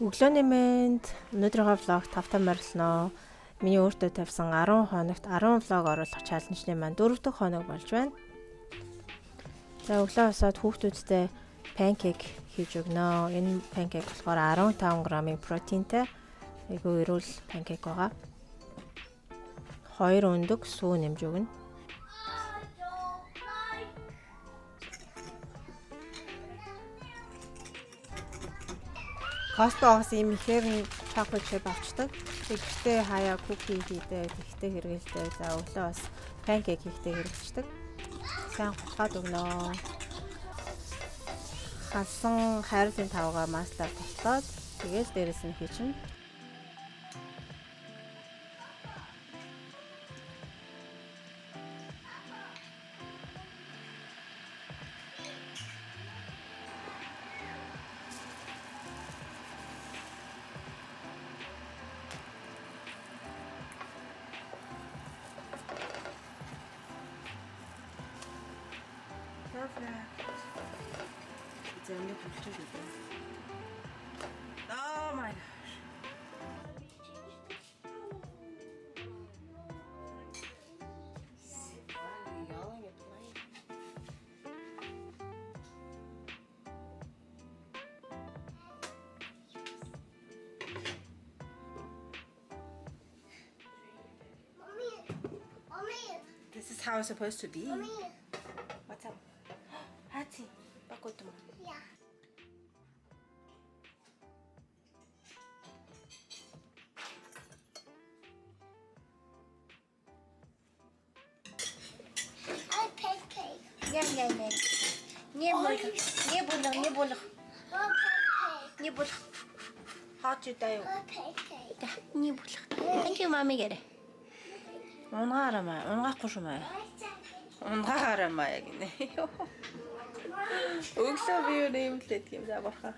Өглөөний мэнд өнөөдрийнхөө влог тавтан морилноо. Миний өөртөө тавьсан 10 хоногт 10 влог оруулах чаленжны маань 4 дахь хоног болж байна. За өглөө босоод хүүхдүүдтэй панкейк хийж өгнө. Энэ панкейк болохоор 15 г-ийн протеинтэй. Айгүй эрүүл панкейк байгаа. 2 өндөг сүү нэмж өгнө. Costco-гоос ийм ихээр нь chocolate chip авчдаг. Тэгэхдээ хаяа cookie хийдэг, тэгтээ хэрэгэлдэг. За өглөө бас pancake хийхдээ хэрэгэлдэг. Сайн хулгаад өгнө. Хасан хайрлын тавгаа маслаар тотлоод тэгэл дээрэс нь хийчихнэ. Oh my gosh. This is how it's supposed to be. What's up? Hati, bakit mo? Yeah. I pancake. Yeah. Не булах. No pancake. Не булах. Хаач даяа. No pancake. Не булах. Thank you mommy гэрэ. Унгаараа унгаахгүй шүү маа. Унгаараа маа гинэ. Өглөө би юу нэмлээд юм за борхоо.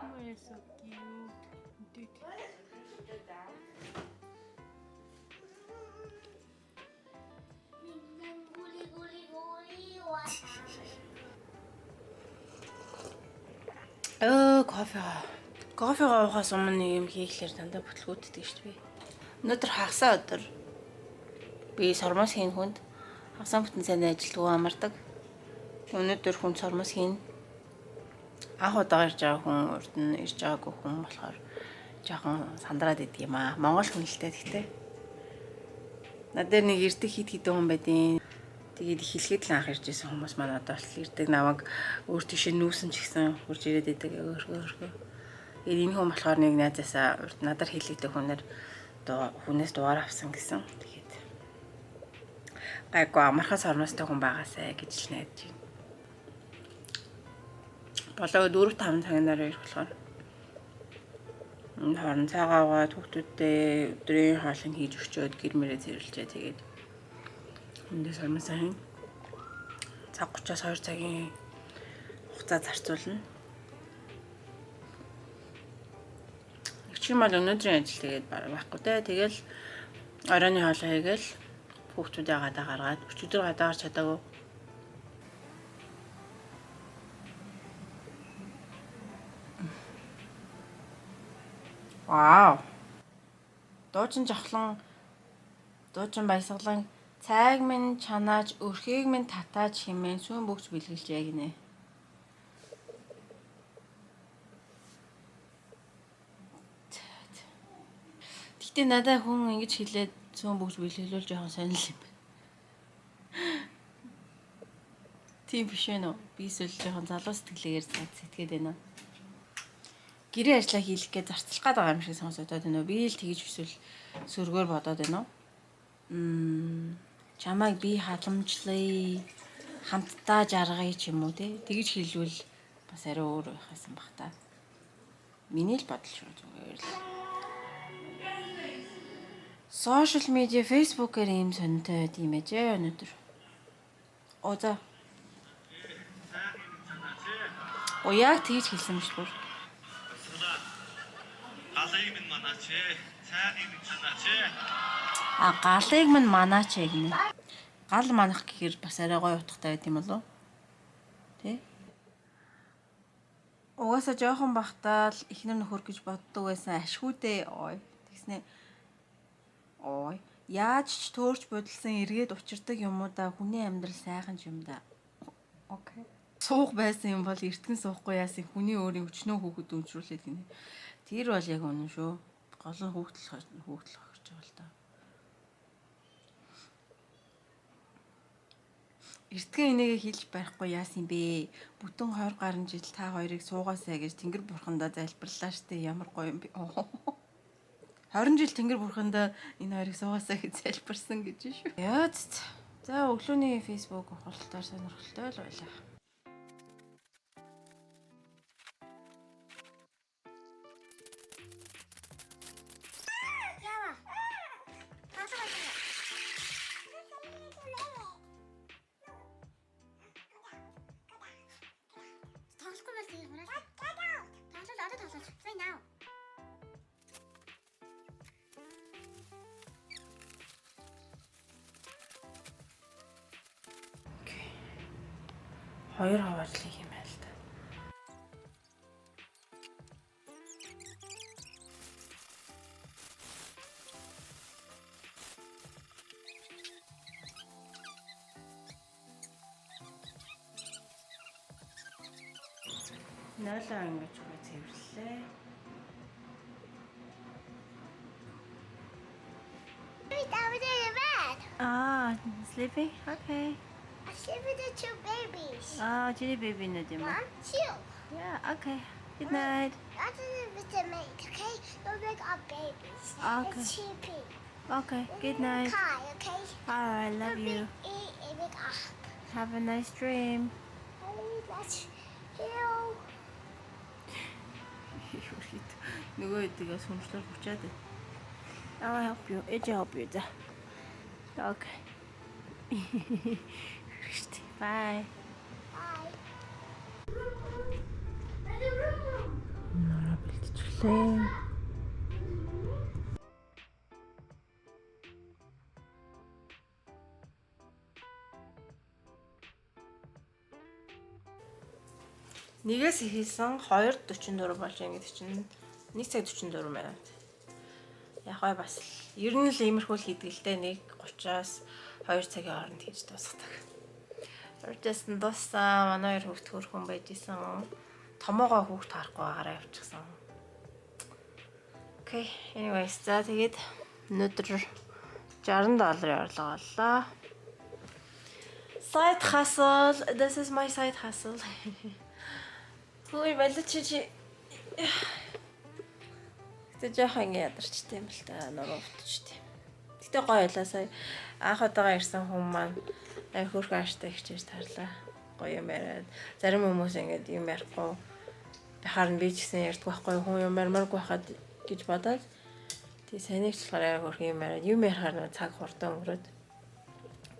Oh, so cute. Кофегаа уухаас өмнө нэг юм хийхлээр дандаа бүтлгүүддэг шүү дээ. Өнөөдөр хагасаа өдөр би сормос хийн хүнд хагасаа бүтэн сайн ажилтгүй амардаг. Өнөөдөр хүн сормос хийн. Анх удаа ирж байгаа хүн урд нь ирж байгаагүй хүн болохоор жоохон сандраад идэг юм аа. Монгол хүн л дээ гэхдээ. Надад нэг ирдэг хит хүн байдیں۔ Тэгээд их хэлгээд л анх ирж исэн хүмүүс маань одоо л ирдэг намайг өөр тийшээ нүүсэн ч гэсэн хурж ирээд идэг өөрхөө. Энэ хүн болохоор нэг найзаасаа урд надаар хэлээдэг хүнээр хүнээс дугаар авсан гэсэн. Тэгээд гайгүй амархаас ормостой хүн байгаасай гэж л найдаж байна. Болоо 4-5 цагнаар ирэх болохоор энэ хорон цагаа аваад хүүхдүүдтэй өдрийн хоолыг хийж өчөөд гэр мөрөө зэрэлжээ тэгээд эндээс ормосоо цаг 30-аас 2 цагийн хугацаа зарцуулна. Чимэл өнөөдрийн ажил тэгээд байхгүй те. Тэгэл оройны хоолоо хийгээл хүүхдүүдээ гадаа гаргаад өчигдөр гадаа гарч чадаагүй. Вау. Дуучин баясгалан цайг минь чанааж өрхийг минь татааж хэмээн сүүн бүгж бэлгэлжээ гинэ. Гэтэ надад хүн ингэж хэлээд сүүн бүгж бэлгэлүүл жоохон сонирхол юм байна. Тийм биш ээ нөө. Би эсвэл жоохон залуу сэтгэлээр сэтгэгээд байна. Гэрээ ажиллаа хийх гэж зарцлах гээд байгаа юм шиг сонсогдоод байна. Би л тэгж эсвэл сөргөөр бодоод байна уу? Чамайг би халамжлая, хамтдаа жаргая ч юм уу те. Тэгж хэлвэл бас арай өөр байхсан баг та. Миний л бодол шүү зүгээр л. Social media Facebook-ээр ийм сонтой байд юм ээжээ өнөөдөр. За. Яг тэгж хэлсэн юм шүү бүр. Галыг минь манаач ээ. Цайгийг минь чанаач ээ. Галыг минь манаач гинэ. Гал манах гэхээр бас арай гоё утгатай байт юм болов уу? Угаасаа жоохон бахтаа л эхнэр нөхөр гэж боддог байсан ашгүй дээ. Ой. Тэгснэ. Ой. Яаж ч төөрч бодолсон эргээд учирдаг юм уу да хүний амьдрал сайхан юм да. Окей. Суух байсан юм бол эртгэн суухгүй яасан хүний өөрийн өчнөө хүүхэд өнжрүүлээд гинэ. Тэр бол яг үнэн шүү. Гол нь хүүхдэл хохирч байгаа л да. Эртгэн энийгээ хэлж барихгүй яасан бэ? Бүтэн 20 гаруй жил та хоёрыг суугаасаа гэж Тэнгэр бурхандаа залбирлаа штэ. Ямар гоё юм бэ? 20 жил Тэнгэр бурхандаа энэ хоёрыг суугаасаа гэж залбирсан гэж шүү. Яа ч. За өглөөний Facebook хуралдаар сонирхолтой л байлаа. Ява. Тасаа. Тоглохгүй байх юм байна. Тоглож. Say now. Хоёр хавааллыг юм байл та. Нойлоо ингэж гоо цэвэрлээ. Down in the bed. Ah, sleeping? Okay. I sleep with the two babies. Ah, Jenny baby na din mo. 1, 2. Yeah, okay. Good night. That's with the mate, okay? Don't make our babies. Okay. It's cheapy. Okay, good night. Kai, okay? Alright, love you. Eat and make up. Have a nice dream. Hey, let's heal. Нөгөө эдгээс хүнчлэр хүчээд байна. I'll help you. Ээж help you. За. Okay. Bye. Bye. Нара бэлтчихлээ. Нэгээс ихэлсэн 2:44 болж байгаа гэдэг чинь 1 цаг 44 минут. Яг гой бас ер нь л иймэрхүү л хийдгэлтэй 1:30-аас 2 цагийн хооронд хийж дуусгадаг. Урьдчилан дууссан манай хоёр хүүхд хөрхөн байж исэн. Томоогоо хүүхд харахгүй байгаараа явчихсан. Okay, anyways, за тэгээд өнөөдөр $60 орлого оллоо. Side hustle. This is my side hustle. Хөөе баличи. Тэ жоохон ядарчтай юм л та нуруулчтэй. Гэтэ гоё байлаа сая. Анх удаага ирсэн хүмүүс маань хөрхөн ааштай ихчээж тарлаа. Гоё юм яриад. Зарим хүмүүс ингэж юм ярихгүй. Харин би ч гэсэн ярьдаг байхгүй хүн юм ярмааргүй байхад гэж бодоод. Тэгээ санийч болохоор хөрхөн юм яриад юм ярихаар цаг хурдан өнгөрөөд.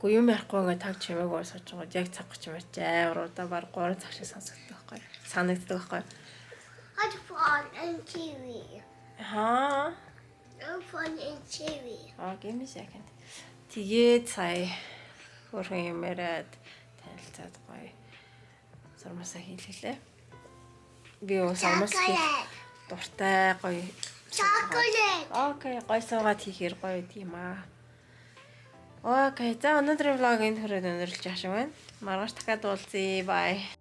Гэхдээ юм ярихгүй ингээд таг чимээгүй сууж байгаа. Яг цаг гэж юм аавруудаа баг 3 цаг шиг сонсогддог байхгүй. Санагддаг байхгүй. How'd you fall in TV? Аа. I'm falling in TV. Give me a second. Тэгээд сая хөрхөн юм яриад танилцаад гоё. Сармасаа хийлгэлээ. Би сармас хийх дуртай гоё. Chocolate. Окей, гоё суугаад хийхээр гоё тийм аа. Окей, за өнөөдрийн влог энэ хүрээд өндөрлж яах юм бэ? Маргааш дахиад уулзъя. Bye.